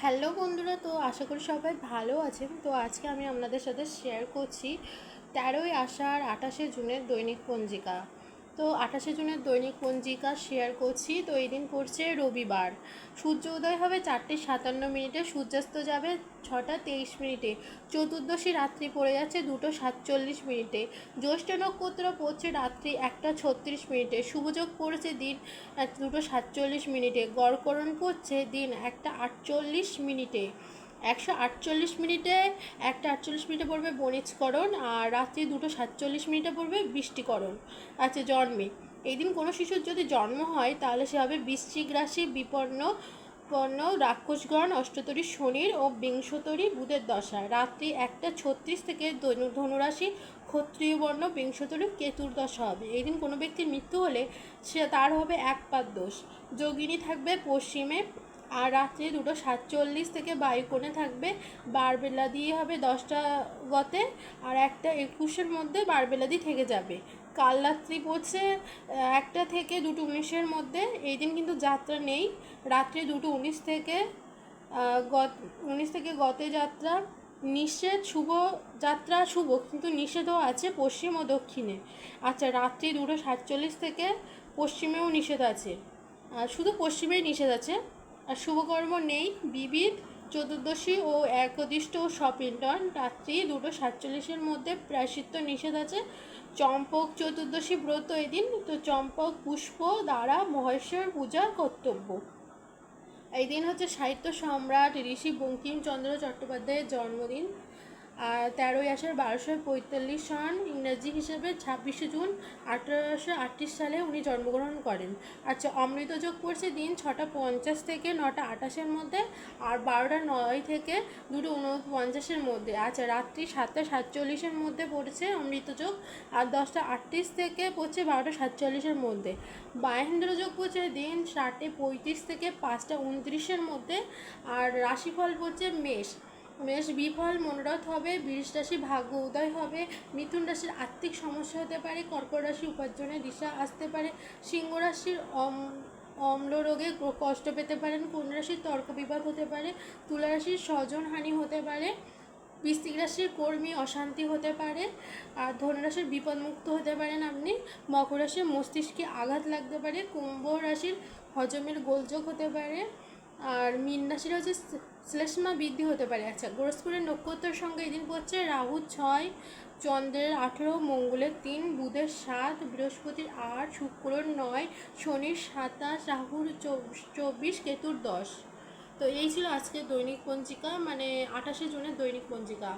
Hello বন্ধুরা, তো আশা করি সবাই ভালো আছেন। তো আজকে আমি আপনাদের সাথে শেয়ার করছি 13ই আষাঢ় 28শে জুনের দৈনিক পঞ্জিকা। তো 28শে জুনের দৈনিক পঞ্জিকা শেয়ার করছি। তো এই দিন পড়ছে রবিবার। সূর্য উদয় হবে 4:57, সূর্যাস্ত যাবে 6:23। চতুর্দশী রাত্রি পড়ে যাচ্ছে 2:47। জ্যৈষ্ঠ নক্ষত্র পড়ছে রাত্রি 1:36। শুভযোগ পড়েছে দিন 2:47। গড়করণ পড়ছে দিন 1:48। 1:48, 1:48 পড়বে বণিজকরণ, আর রাত্রি 2:47 পড়বে বৃষ্টিকরণ। আচ্ছা, জন্মে এই দিন কোনো শিশুর যদি জন্ম হয় তাহলে সে হবে বৃশ্চিক রাশি, বিপন্ন রাক্ষসগণ, অষ্টতরী শনির ও বিংশতরী বুধের দশা। রাত্রি 1:36 থেকে ধনুরাশি, ক্ষত্রিয় বর্ণ, বিংশতরী কেতুর দশা হবে। এই দিন কোনো ব্যক্তির মৃত্যু হলে তার হবে এক পাদ দোষ। যোগিনী থাকবে পশ্চিমে, আর রাত্রি 2:47 থেকে বায়ুকোণে থাকবে। বারবেলাদি হবে 10টা গতে, আর 1:21 মধ্যে বারবেলাদি থেকে যাবে। কাল রাত্রি পড়ছে 1টা থেকে 2:19 মধ্যে। এই দিন কিন্তু যাত্রা নেই। রাত্রি 2:19 থেকে 19 থেকে গতে যাত্রা নিষেধ। শুভ যাত্রা শুভ, কিন্তু নিষেধও আছে পশ্চিম ও দক্ষিণে। আচ্ছা, রাত্রি 2:47 থেকে পশ্চিমেও নিষেধ আছে, শুধু পশ্চিমেই নিষেধ আছে। আর শুভকর্ম নেই। বিবিধ, চতুর্দশী ও একদিষ্ট ও সপিণ্ডন রাত্রি 2:47 মধ্যে প্রায়শ্চিত্ত নিষেধ আছে। চম্পক চতুর্দশী ব্রত এদিন, তো চম্পক পুষ্প দ্বারা মহেশ্বর পূজা কর্তব্য। এই দিন হচ্ছে সাহিত্য সম্রাট ঋষি বঙ্কিমচন্দ্র চট্টোপাধ্যায়ের জন্মদিন। আর 13ই আষাঢ় 1245 ইংরাজি হিসেবে 26শে জুন 1838 উনি জন্মগ্রহণ করেন। আচ্ছা, অমৃতযোগ পড়ছে দিন 6:50 থেকে 9:28 মধ্যে, আর 12:09 থেকে 2:49 মধ্যে। আচ্ছা, রাত্রি 7:47 মধ্যে পড়ছে অমৃতযোগ, আর 10:38 থেকে পড়ছে 12:47 মধ্যে। বাহেন্দ্রযোগ পড়ছে দিন 4:35 থেকে 5:29 মধ্যে, আর রাশিফল পড়ছে মেষ বিফল মনোরথ হবে। বৃষ রাশি ভাগ্য উদয় হবে। মিথুন রাশির আর্থিক সমস্যা হতে পারে। কর্কট রাশি উপার্জনের দিশা আসতে পারে। সিংহ রাশির অম্ল রোগে কষ্ট পেতে পারেন। কন্যা রাশির তর্ক বিবাদ হতে পারে। তুলা রাশির স্বজনহানি হতে পারে। বৃশ্চিক রাশির কর্মী অশান্তি হতে পারে। আর ধনুরাশির বিপদমুক্ত হতে পারেন আপনি। মকর রাশির মস্তিষ্কে আঘাত লাগতে পারে। কুম্ভ রাশির হজমের গোলযোগ হতে পারে। আর মীন রাশির হচ্ছে শ্লেষ্মা বৃদ্ধি হতে পারে। আচ্ছা, গোরস্পুরের নক্ষত্রের সঙ্গে এদিন পড়ছে রাহু 6, চন্দ্রের 18, মঙ্গলের 3, বুধের 7, বৃহস্পতির 8, শুক্রর 9, শনির 27, রাহুর 24, কেতুর 10। তো এই ছিল আজকের দৈনিক পঞ্জিকা, মানে 28শে জুনের দৈনিক পঞ্জিকা।